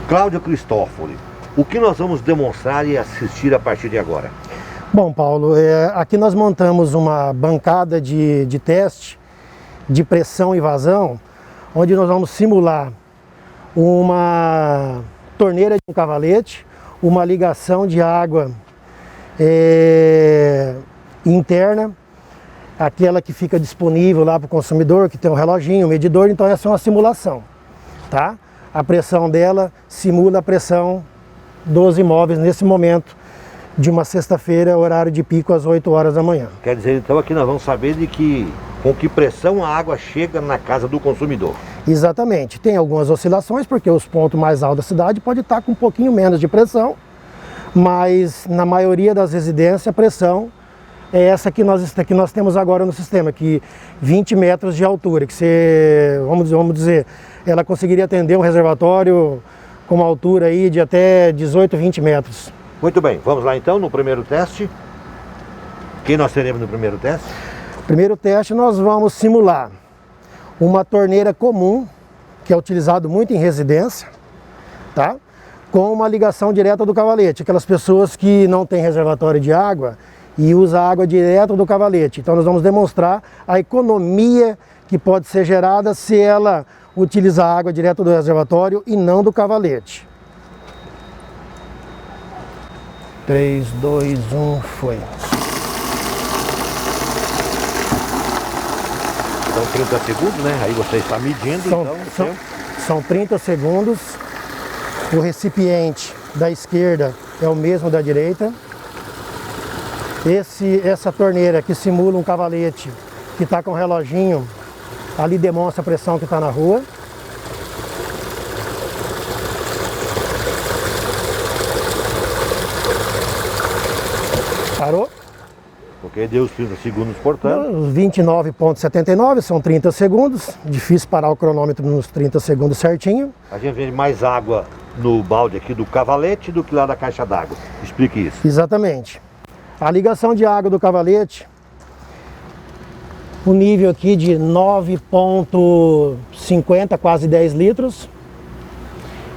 Cláudio Cristófoli, o que nós vamos demonstrar e assistir a partir de agora? Bom, Paulo, aqui nós montamos uma bancada de teste de pressão e vazão, onde nós vamos simular uma torneira de um cavalete, uma ligação de água interna, aquela que fica disponível lá para o consumidor, que tem um reloginho, um medidor. Então essa é uma simulação, tá? A pressão dela simula a pressão dos imóveis nesse momento de uma sexta-feira, horário de pico às 8 horas da manhã. Quer dizer, então aqui nós vamos saber com que pressão a água chega na casa do consumidor. Exatamente. Tem algumas oscilações, porque os pontos mais altos da cidade pode estar com um pouquinho menos de pressão, mas na maioria das residências a pressão é essa que nós temos agora no sistema, que 20 metros de altura, que vamos dizer, ela conseguiria atender um reservatório com uma altura aí de até 18, 20 metros. Muito bem, vamos lá então no primeiro teste. O que nós teremos no primeiro teste? Primeiro teste nós vamos simular uma torneira comum, que é utilizado muito em residência, tá? Com uma ligação direta do cavalete, aquelas pessoas que não têm reservatório de água e usam água direto do cavalete. Então nós vamos demonstrar a economia que pode ser gerada se ela utilizar a água direto do reservatório e não do cavalete. 3, 2, 1, foi. São 30 segundos, né? Aí você está medindo, São 30 segundos. O recipiente da esquerda é o mesmo da direita. Essa torneira que simula um cavalete que está com o reloginho, ali demonstra a pressão que está na rua. Parou? Porque deu os 30 segundos, portanto. 29,79, são 30 segundos. Difícil parar o cronômetro nos 30 segundos certinho. A gente vê mais água no balde aqui do cavalete do que lá da caixa d'água. Explique isso. Exatamente. A ligação de água do cavalete, o nível aqui de 9,50, quase 10 litros.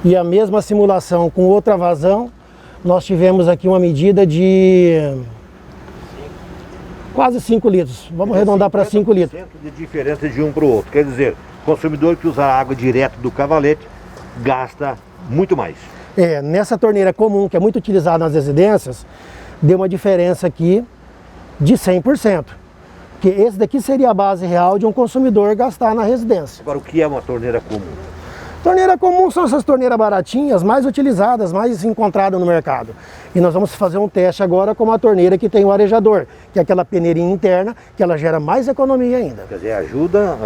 E a mesma simulação com outra vazão, nós tivemos aqui uma medida de quase 5 litros. Vamos arredondar para 5 litros. De diferença de um para o outro. Quer dizer, o consumidor que usa água direto do cavalete gasta muito mais. Nessa torneira comum, que é muito utilizada nas residências, deu uma diferença aqui de 100%. Porque esse daqui seria a base real de um consumidor gastar na residência. Agora, o que é uma torneira comum? Torneira comum são essas torneiras baratinhas, mais utilizadas, mais encontradas no mercado. E nós vamos fazer um teste agora com uma torneira que tem o arejador, que é aquela peneirinha interna, que ela gera mais economia ainda. Quer dizer, ajuda,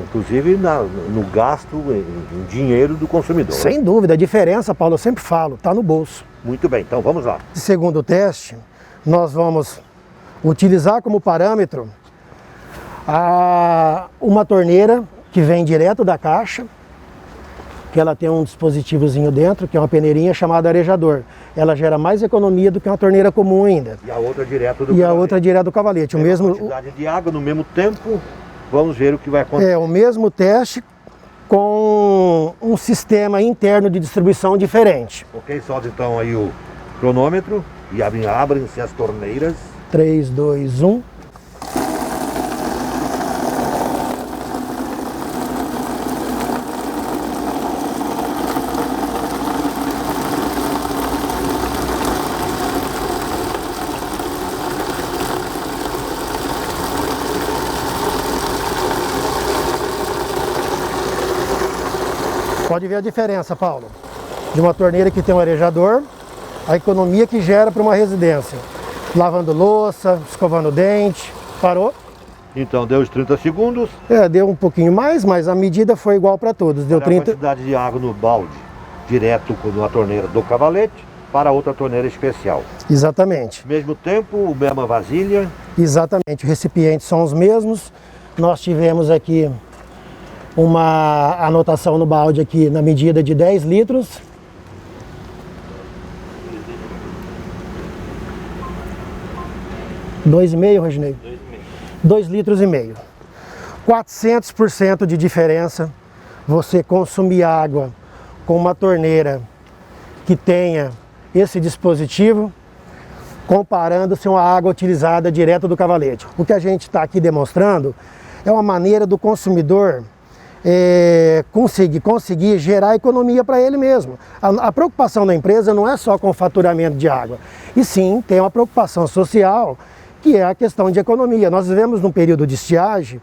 inclusive, no gasto em dinheiro do consumidor. Sem dúvida, a diferença, Paulo, eu sempre falo, está no bolso. Muito bem, então vamos lá. Segundo teste, nós vamos utilizar como parâmetro uma torneira que vem direto da caixa, que ela tem um dispositivozinho dentro, que é uma peneirinha chamada arejador. Ela gera mais economia do que uma torneira comum ainda. E a outra direto do cavalete. Outra direto do cavalete. Mesma quantidade de água no mesmo tempo, vamos ver o que vai acontecer. O mesmo teste com um sistema interno de distribuição diferente. Ok, solta então aí o cronômetro e abrem-se as torneiras. 3, 2, 1... Pode ver a diferença, Paulo, de uma torneira que tem um arejador, a economia que gera para uma residência. Lavando louça, escovando dente, parou? Então deu os 30 segundos. Deu um pouquinho mais, mas a medida foi igual para todos. Deu 30... a quantidade de água no balde, direto com a torneira do cavalete, para outra torneira especial. Exatamente. Mesmo tempo, mesma vasilha. Exatamente, os recipientes são os mesmos. Nós tivemos aqui uma anotação no balde aqui na medida de 10 litros. Dois e meio, Reginei? 2,5 litros. 400% de diferença você consumir água com uma torneira que tenha esse dispositivo, comparando-se a uma água utilizada direto do cavalete. O que a gente está aqui demonstrando é uma maneira do consumidor conseguir gerar economia para ele mesmo. A preocupação da empresa não é só com o faturamento de água, e sim tem uma preocupação social, que é a questão de economia. Nós vivemos num período de estiagem,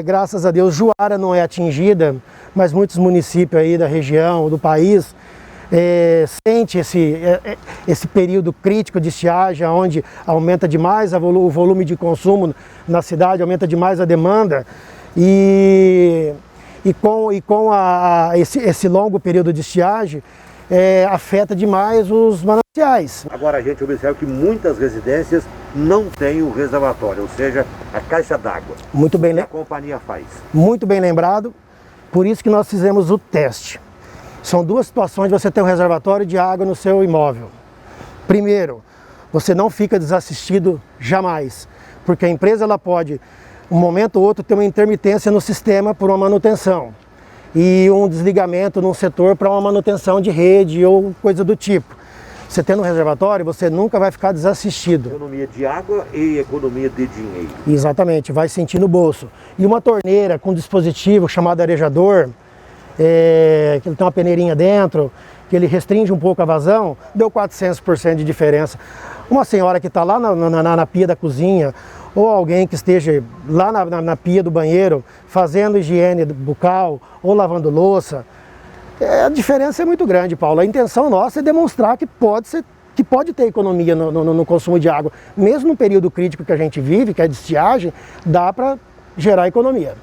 graças a Deus Juara não é atingida, mas muitos municípios aí da região, do país, sente esse período crítico de estiagem, onde aumenta demais o volume de consumo na cidade, aumenta demais a demanda, e com esse longo período de estiagem, afeta demais os mananciais. Agora a gente observa que muitas residências não têm o reservatório, ou seja, a caixa d'água. Muito bem, que a companhia faz. Muito bem lembrado, por isso que nós fizemos o teste. São duas situações de você ter um reservatório de água no seu imóvel. Primeiro, você não fica desassistido jamais, porque a empresa ela pode, um momento ou outro, ter uma intermitência no sistema por uma manutenção e um desligamento num setor para uma manutenção de rede ou coisa do tipo. Você tendo um reservatório, você nunca vai ficar desassistido. Economia de água e economia de dinheiro. Exatamente, vai sentir no bolso. E uma torneira com dispositivo chamado arejador, que ele tem uma peneirinha dentro, que ele restringe um pouco a vazão, deu 400% de diferença. Uma senhora que está lá na pia da cozinha, ou alguém que esteja lá na pia do banheiro, fazendo higiene bucal, ou lavando louça, a diferença é muito grande, Paulo. A intenção nossa é demonstrar que pode ter economia no consumo de água. Mesmo no período crítico que a gente vive, que é de estiagem, dá para gerar economia.